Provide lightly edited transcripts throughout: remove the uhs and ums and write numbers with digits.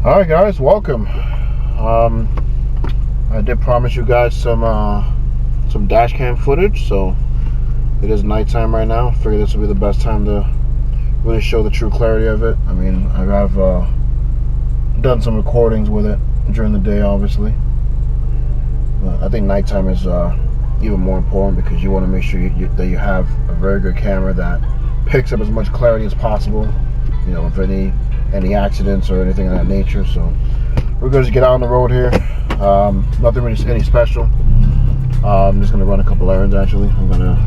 Alright guys, welcome. I did promise you guys some dash cam footage, so it is nighttime right now. Figured this would be the best time to really show the true clarity of it. I mean, I've done some recordings with it during the day, obviously, but I think nighttime is even more important because you want to make sure that you have a very good camera that picks up as much clarity as possible. You know, if any accidents or anything of that nature. So we're going to get out on the road here. Nothing really any special. I'm just going to run a couple errands. Actually, I'm going to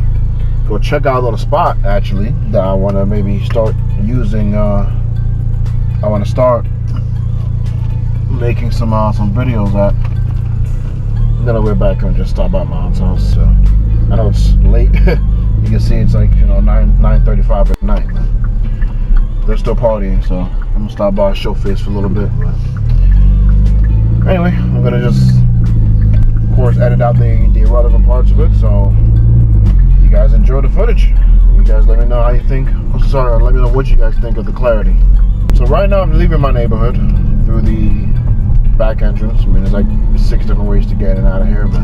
go check out a little spot actually that I want to maybe start using. I want to start making some videos at. I'm gonna way back and just stop by my aunt's house. So I know it's late. You can see it's like 9:35 at night. They're still partying, so I'm gonna stop by, show face for a little bit. But anyway, I'm gonna just, of course, edit out the irrelevant parts of it, so you guys enjoy the footage. You guys let me know how you think. Let me know what you guys think of the clarity. So right now I'm leaving my neighborhood through the back entrance. I mean, there's like 6 different ways to get in and out of here, but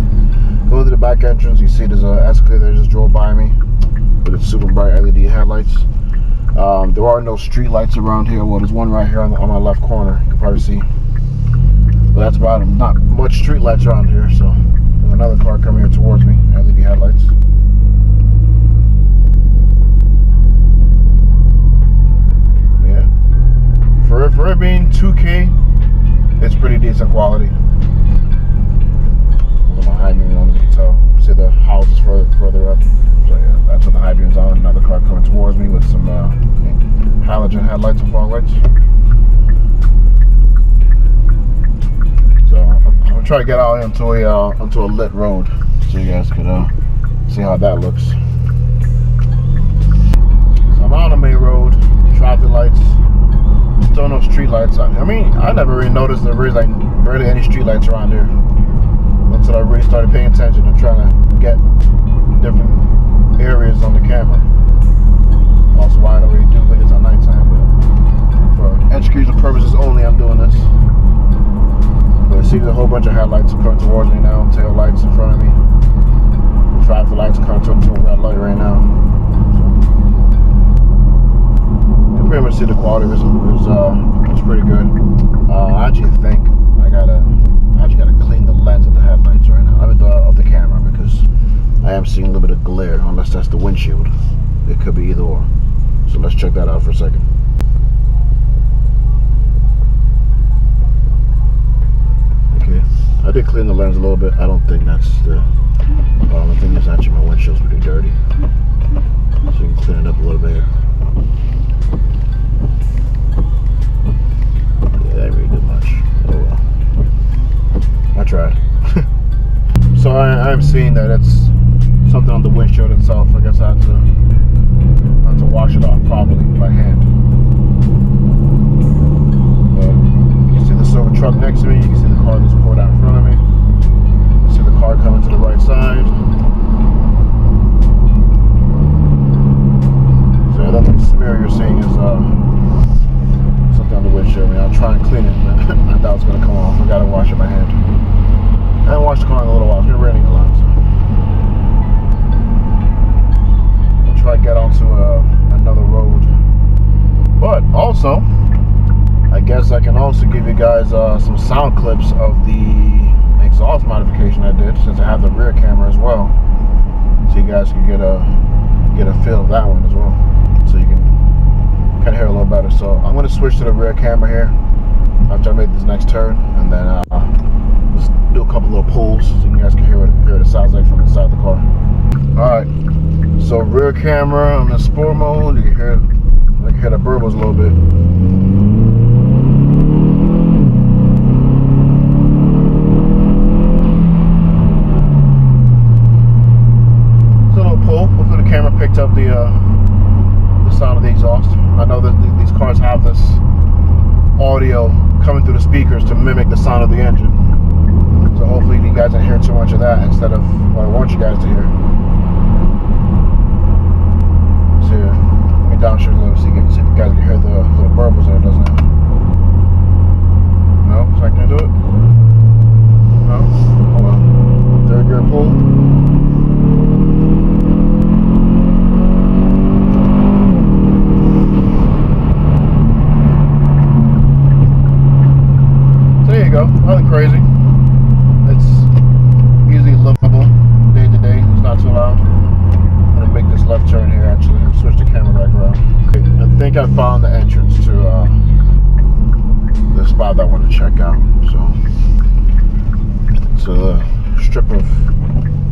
go to the back entrance. You see there's an escalator that just drove by me with its super bright LED headlights. There are no street lights around here. Well, there's one right here on my left corner. You can probably see. But that's about it. Not much street lights around here. So there's another car coming here towards me. LED headlights. Yeah. For it being 2K, it's pretty decent quality. Those are my high beams on. You can tell. See the houses further up. So yeah, that's what the high beams on. Another car coming towards me with some halogen headlights and fog lights. So I'm gonna try to get out onto a lit road so you guys can see how that looks. So I'm out on the main road, traffic lights, still no street lights. I mean, I never really noticed there was like barely any street lights around here until I really started paying attention and trying to get different areas on the camera. Also, why I don't really do videos at nighttime, but for educational purposes only, I'm doing this. But I see there's a whole bunch of headlights coming towards me now, tail lights in front of me, traffic lights coming to a red light right now. So you pretty much see the quality of it is pretty good. I actually think I gotta clean the lens of the headlights right now. I mean, of the camera, because I am seeing a little bit of glare, unless that's the windshield. It could be either or. So let's check that out for a second. Okay, I did clean the lens a little bit. I don't think that's the problem. I think it's actually my windshield's pretty dirty. So you can clean it up a little bit here. Yeah, that didn't really do much. Oh well. I tried. So I'm seeing that it's something on the windshield itself. I guess I have to wash it off properly by hand. But you can see the silver truck next to me. You can see the car that's pulled out in front of me. You can see the car coming to the right side. So I don't think the smear you're seeing is something on the windshield. I mean, I'll try and clean it, but I doubt it's going to come off. I got to wash it by hand. I haven't washed the car in a little while. It's been raining a lot, so I'll try to get onto another road. But also, I guess I can also give you guys some sound clips of the exhaust modification I did, since I have the rear camera as well, so you guys can get a feel of that one as well, so you can kind of hear a little better. So I'm going to switch to the rear camera here after I make this next turn, and then just do a couple little pulls so you guys can hear what it sounds like from inside the car. Alright, so rear camera, I'm in sport mode. You can hear the burbles a little bit. It's a little pull. Hopefully the camera picked up the sound of the exhaust. I know that these cars have this audio coming through the speakers to mimic the sound of the engine. So hopefully you guys don't hear too much of that instead of what I want you guys to hear. So let me downshift a little so you guys can hear the little burbles there, doesn't it? No, is that gonna do it? No? Hold on. Third gear pull. So there you go. Nothing crazy. It's easily livable day to day. It's not too loud. I'm gonna make this left turn here actually. I'm switch the camera back around. I think I found the entrance to the spot that I want to check out. So it's a strip of,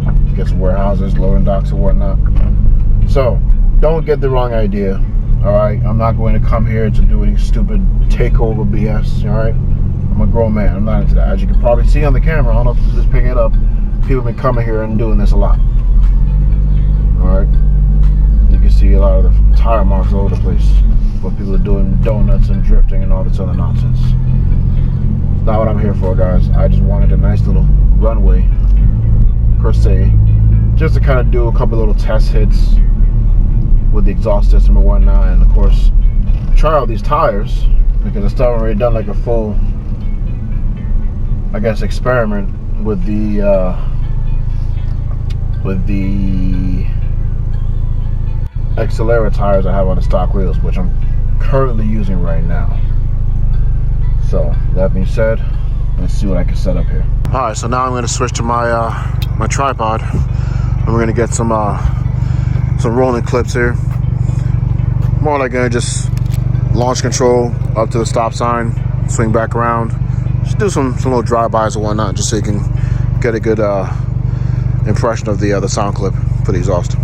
I guess, warehouses, loading docks and whatnot. So don't get the wrong idea. Alright, I'm not going to come here to do any stupid takeover BS. Alright, I'm a grown man. I'm not into that. As you can probably see on the camera, I don't know if it's picking it up, people have been coming here and doing this a lot. Alright, you can see a lot of the tire marks all over the place. But people are doing donuts and drifting and all this other nonsense. It's not what I'm here for, guys. I just wanted a nice little runway, per se, just to kind of do a couple little test hits with the exhaust system and whatnot, and of course try out these tires, because I still haven't really done like a full, I guess, experiment with the Accelera tires I have on the stock wheels, which I'm currently using right now. So that being said, let's see what I can set up here. All right, so now I'm going to switch to my my tripod, and we're going to get some rolling clips here. More like going to just launch control up to the stop sign, swing back around, just do some little drive-bys and whatnot, just so you can get a good impression of the sound clip for the exhaust.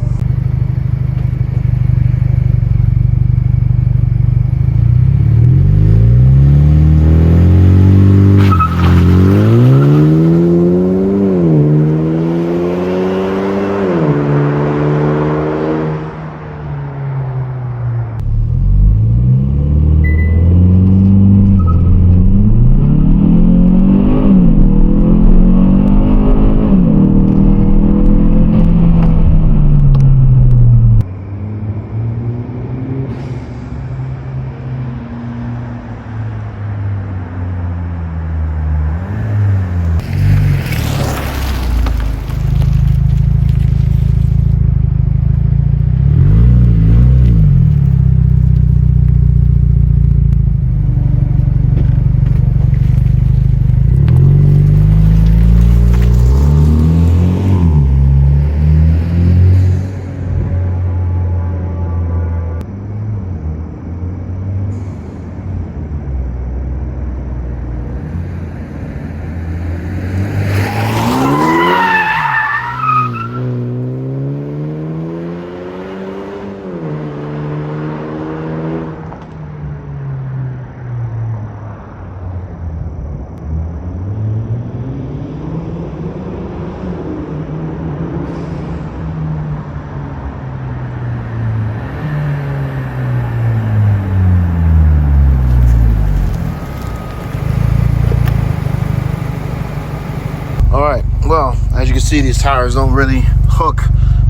Alright, well, as you can see, these tires don't really hook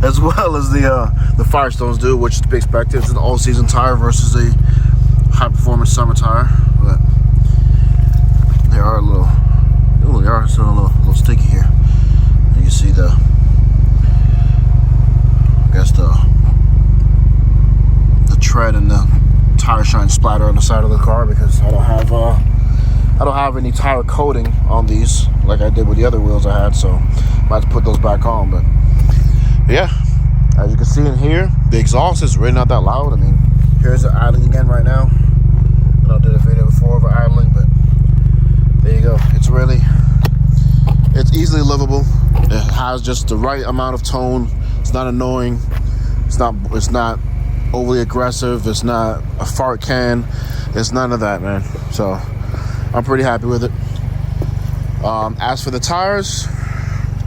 as well as the Firestones do, which is to be expected. It's an all-season tire versus a high-performance summer tire, but they are a little, ooh, they are still a little sticky here. You can see the, I guess the tread and the tire shine splatter on the side of the car, because I don't have any tire coating on these like I did with the other wheels I had, so I might have to put those back on. But yeah, as you can see in here, the exhaust is really not that loud. I mean, here's it idling again right now. I know I did a video before of idling, but there you go. It's easily livable. It has just the right amount of tone. It's not annoying. It's not overly aggressive. It's not a fart can. It's none of that, man. So I'm pretty happy with it. As for the tires,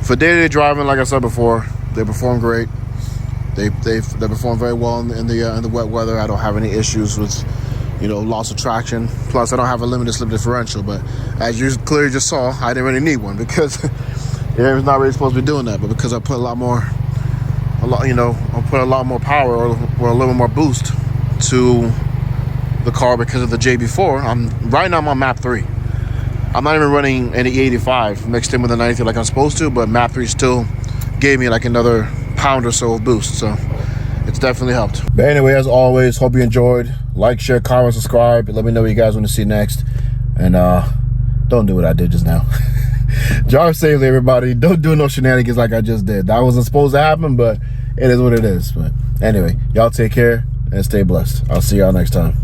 for day-to-day driving, like I said before, they perform great. They perform very well in the wet weather. I don't have any issues with, loss of traction. Plus, I don't have a limited slip differential. But as you clearly just saw, I didn't really need one, because it was not really supposed to be doing that. But because I put I put a lot more power or a little more boost to the car because of the JB4. Right now I'm on map 3. I'm not even running any E85 mixed in with the 93 like I'm supposed to, but map 3 still gave me like another pound or so of boost, so it's definitely helped. But anyway, as always, hope you enjoyed. Like, share, comment, subscribe. Let me know what you guys want to see next. And don't do what I did just now. Drive safely, everybody. Don't do no shenanigans like I just did. That wasn't supposed to happen, but it is what it is. But anyway, y'all take care and stay blessed. I'll see y'all next time.